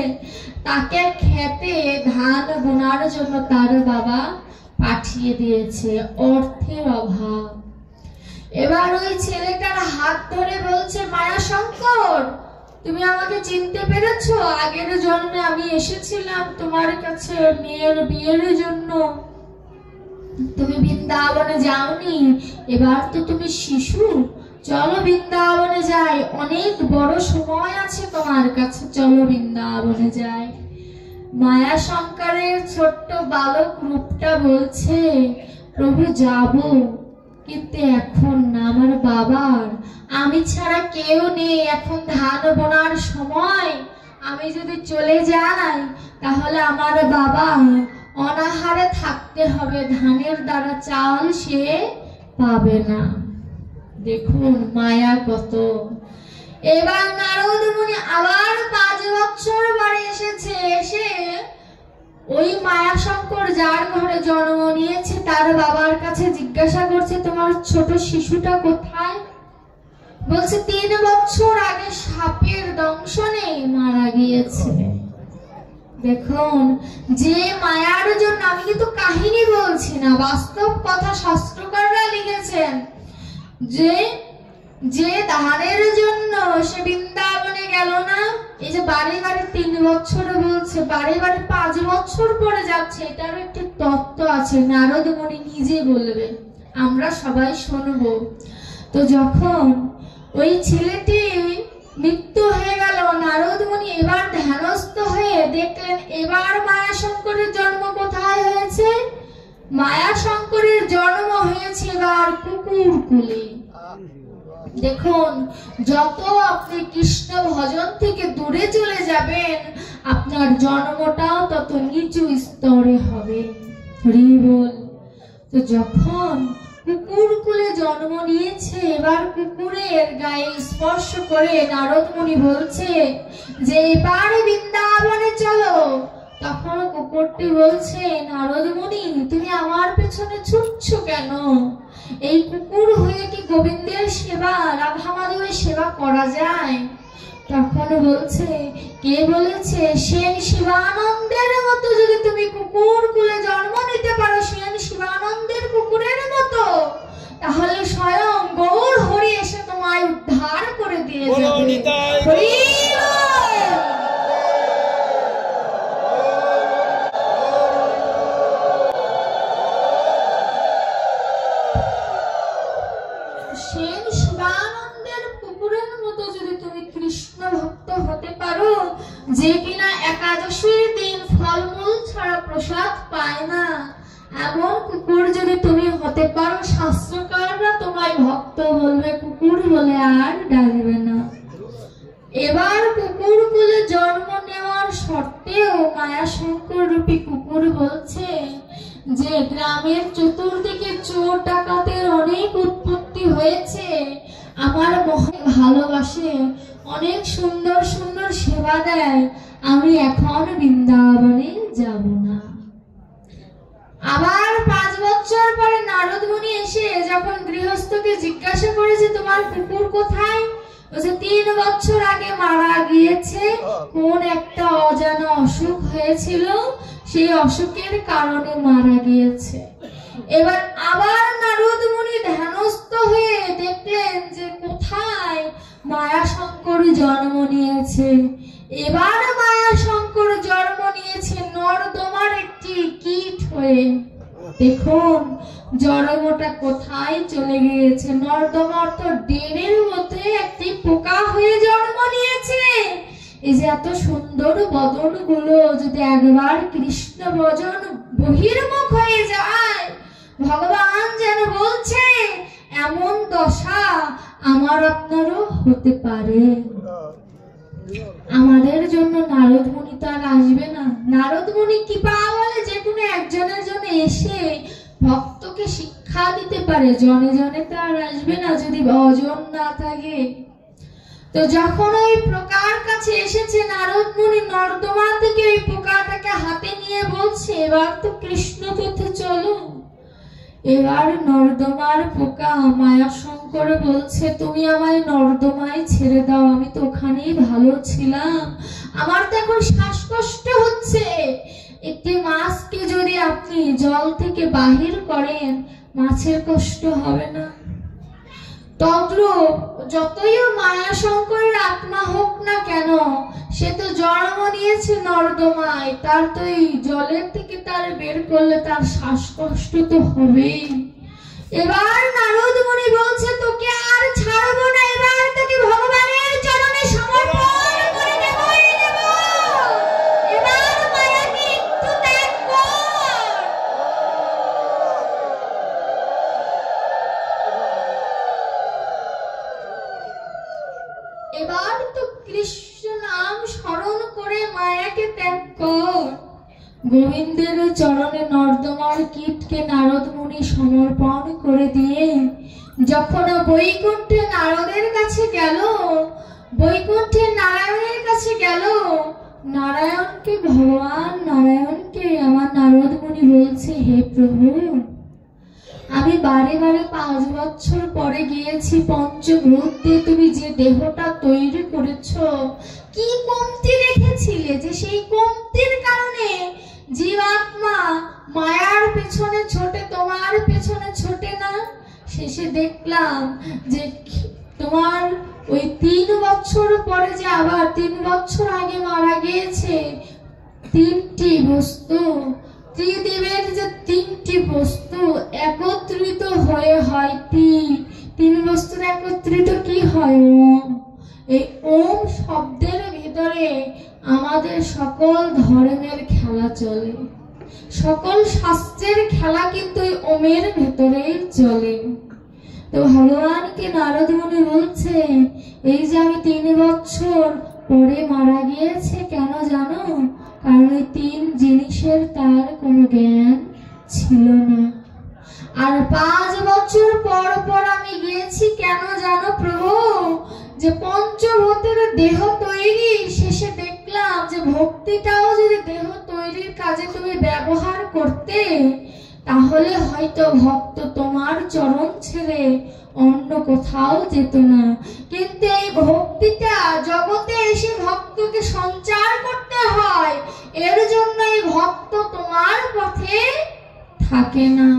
তাকে খেতে ধান বোনার জন্য তার বাবা পাঠিয়ে দিয়েছে, অর্থের অভাব। এবার ওই ছেলেটার হাত ধরে বলছে মায়াশঙ্কর তুমি আমাকে চিনতে পেরেছো, আগের জন্মে আমি এসেছিলাম তোমার কাছে মেয়ের বিয়ের জন্য, তুমি বৃন্দাবনে যাওনি, এবার তো তুমি শিশু, চলো বৃন্দাবনে যাই, অনেক বড় সময় আছে তোমার কাছে, চলো বৃন্দাবনে যাই। মায়া শঙ্করের ছোট্ট বালক রূপটা বলছে, প্রভু যাব, কিন্তু এখন না, আমার বাবার আমি ছাড়া কেউ নেই, এখন ধান বোনার সময়, আমি যদি চলে যাই তাহলে আমার বাবা অনাহারে থাকতে হবে, ধানের দ্বারা চাল সে পাবে না। দেখুন মায়া কত। এবার নারদ মুনি আবার 5 বছর পরে এসেছে, এসে ওই মায়া শঙ্কর যার ঘরে জন্ম নিয়েছে তার বাবার কাছে জিজ্ঞাসা করছে, তোমার ছোট শিশুটা কোথায়? বলছে 3 বছর আগে সাপের দংশনে মারা গিয়েছে। দেখুন, যে মায়ার জন্য, আমি কিন্তু কাহিনী বলছি না, বাস্তব কথা শাস্ত্রকাররা লিখেছেন, যে ধানের জন্য সে বৃন্দাবনে গেল না, এই যে বারে বারে 3 বছর বলছে, বারে বারে 5 বছর পরে যাচ্ছে, এটারও একটি তত্ত্ব আছে, নারদ মুনি নিজে বলবে, আমরা সবাই শুনবো। তো যখন ওই ছেলেটি মৃত্যু হয়ে গেল, নারদ মুনি এবার ধ্যানস্থ হয়ে দেখলেন এবার মায়া শঙ্করের জন্ম কোথায় হয়েছে? মায়া শঙ্করের জন্ম হয়েছে এবার কুকুর কুলে। দেখুন, যত আপনি কৃষ্ণ ভজন থেকে দূরে চলে যাবেন, আপনার জন্মটাও তত নিচু স্তরে হবে। হরি বল। তো যখন কুকুর কুলে জন্ম নিয়েছে, এবার কুকুরের গায়ে স্পর্শ করে নারদ মুনি বলছে যে এবার বৃন্দাবনে চলো। তখন কুকুরটি বলছে, নারদ মুনি তুমি আমার পেছনে ছুটছো কেন? এই কুকুর হয়ে কি গোবিন্দের সেবা, রাধা মাধবের সেবা করা যায়? তখন বলছে, কে বলেছে? সেন শিবানন্দের মতো যদি তুমি কুকুর কুলে জন্ম নিতে পারো, সেন শিবানন্দের কুকুরের মতো, তাহলে স্বয়ং গৌর হরি এসে তোমায় উদ্ধার করে দিয়ে যাবে। হরি সেন শিবানন্দের কুকুরের মতো যদি তুমি কৃষ্ণ ভক্ত হতে পারো, যে কিনা একাদশীর দিন ফলমূল ছাড়া প্রসাদ পায় না, এমন কুকুর যদি তুমি হতে পারো, শাস্ত্রকাররা তোমায় ভক্ত বলবে, কুকুর বলে আর ডাকবে না। এবার কুকুর কুলে জন্ম নেওয়ার সত্ত্বেও মায়া শঙ্কর রূপী কুকুর বলছে যে গ্রামের চতুর্দিকে চোর ডাকাতের অনেক উৎপত্তি হয়েছে, আমার মনে ভালোবাসে, অনেক সুন্দর সুন্দর সেবা দেয়, আমি এখন বৃন্দাবনে যাব না। আবার 5 বছর পরে নারদ মুনি এসে যখন গৃহস্থকে জিজ্ঞাসা করেছে তোমার কুকুর কোথায়, বলছে 3 বছর আগে মারা গিয়েছে, কোন একটা অজানা অসুখ হয়েছিল, সেই অসুখের কারণে মারা গিয়েছে। এবার আবার নারদ মুনি ধ্যানস্থ হয়ে দেখলেন যে কোথায় মায়া শঙ্কর জন্ম নিয়েছে। এবার মায়া শঙ্কর জন্ম নিয়েছে নর্দমার একটি কীট হয়ে। দেখুন জন্মটা কোথায় চলে গিয়েছে, নর্দমার তো ড্রেনের মধ্যে একটি পোকা হয়ে জন্ম নিয়েছে। এই যে এত সুন্দর বদন গুলো যদি একবার কৃষ্ণ ভজন বহির্মুখ হয়ে যায়, ভগবান যেন বলছে এমন দশা আমার আপনারও হতে পারে। আমাদের জন্য নারদ মুনি তো আর আসবে না। নারদ মুনি কৃপা বলে যে কোনো একজনের জন্য এসে ভক্তকে শিক্ষা দিতে পারে, জনে জনে তো আর আসবে না যদি ভজন না থাকে। তো যখন ওই পোকার কাছে এসেছে, নারদ মুনি নর্দমা থেকে ওই পোকাটাকে হাতে নিয়ে বলছে এবার তো কৃষ্ণ পথে চলো। এবার নর্দমার পোকা মায়া শঙ্কর বলছে তুমি আমায় নর্দমায় ছেড়ে দাও, আমি তো ওখানেই ভালো ছিলাম, আমার তো এখন শ্বাসকষ্ট হচ্ছে, একটি মাছকে যদি আপনি জল থেকে বাহির করেন মাছের কষ্ট হবে না? তদ্রূপ যতই মায়া শঙ্করের আত্মা হোক না কেন, সে তো জন্ম নিয়েছে নর্দমায়, তার তো এই জলের থেকে তার বের করলে তার শ্বাসকষ্ট তো হবেই। এবার নারদ মুনি বলছে তোকে আর ছাড়বো না, এবার তোকে ভগবানের চরণে সমর্পণ করে দেবই দেব। এবার মায়া এবার তো কৃষ্ণ নাম স্মরণ করে মায়াকে ত্যাগ কর। গোবিন্দের চরণে নর্দমার কীটকে নারদ মুনি সমর্পণ করে দিয়ে যখন বৈকুণ্ঠে নারদের কাছে গেল, বৈকুণ্ঠে নারায়ণের কাছে গেল, নারায়ণকে, ভগবান নারায়ণকে আমার নারদ মুনি বলছে, হে প্রভু, আমি বারে বারে 5 বছর পরে গিয়েছি পঞ্চভূত দিয়ে তুমি যে দেহটা তৈরি করেছো, কি কমতি রেখেছিলে যে সেই কমতির কারণে জীবাত্মা মায়ার পেছনে ছোটে, তোমার পেছনে ছোটে না। শেষে দেখলাম যে তোমার ওই 3 বছর পরে যে আবার 3 বছর আগে মারা গিয়েছে 3টি বস্তু, ত্রিদেবের যে 3টি বস্তু একত্রিত হয়ে হয় 3 বস্তুর একত্রিত কি হয়? ওম। এই ওম শব্দের ভিতরে আমাদের সকল ধর্মের খেলা চলে, সকল শাস্ত্রের খেলা কিন্তু এই ওমের ভেতরেই চলে। তো ভগবানকে নারদ মুনি বলছে, এই যে আমি 3 বছর পরে মারা গিয়েছে, কেন জানো? কারণ এই 3 জিনিসের তার কোনো জ্ঞান ছিল না। আর 5 বছর পর পর আমি গিয়েছি কেন জানো প্রভু? যে পঞ্চভূতের দেহ তৈরি, শেষে দেখলাম যে ভক্তিটাও যদি দেহ তৈরির কাজে তুমি ব্যবহার করতে, তাহলে হয়তো ভক্ত তোমার চরণ ছেড়ে অন্য কোথাও যেত না। কিন্তু এই ভক্তিটা জগতে এসে ভক্তকে সঞ্চার করতে হয়, এর জন্য এই ভক্ত তোমার পথে থাকে না।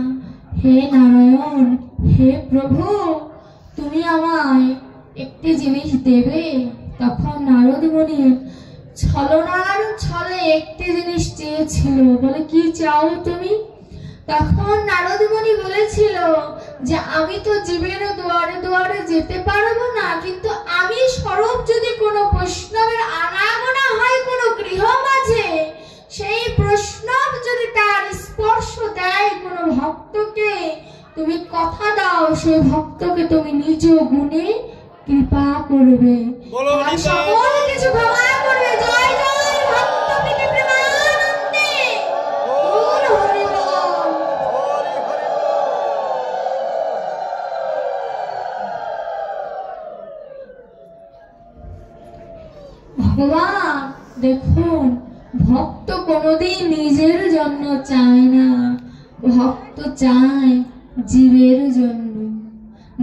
হে নারায়ণ, হে প্রভু, তুমি আমায় একটি জিনিস দেবে। তখন নারদ মুনি ছলনার ছলে একটি জিনিস চেয়েছিল, বলে কি চাও তুমি? তখন নারদ মুনি বলেছিল যে আমি তো জীবের দুয়ারে দুয়ারে যেতে পারবো না, কিন্তু আমি স্বরূপ যদি কোনো বৈষ্ণবের আনাগোনা হয় কোনো গৃহ মাঝে, সেই বৈষ্ণব যদি তার স্পর্শ দেয় কোনো ভক্তকে, তুমি কথা দাও সেই ভক্তকে তুমি নিজ গুণে কৃপা করবে, আর সকল কিছু ক্ষমা করবে। জয় জয় ভক্ত পিতে প্রেমানন্দে। গৌর হরি বল। ভগবান দেখুন, ভক্ত কোনোদিন নিজের জন্য চায় না, ভক্ত চায় জীবের জন্য,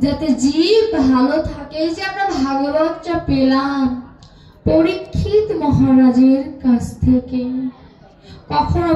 যাতে জীব ভালো থাকে। যে আমরা ভাগবতটা পেলাম পরীক্ষিত মহারাজের কাছ থেকে, কখনো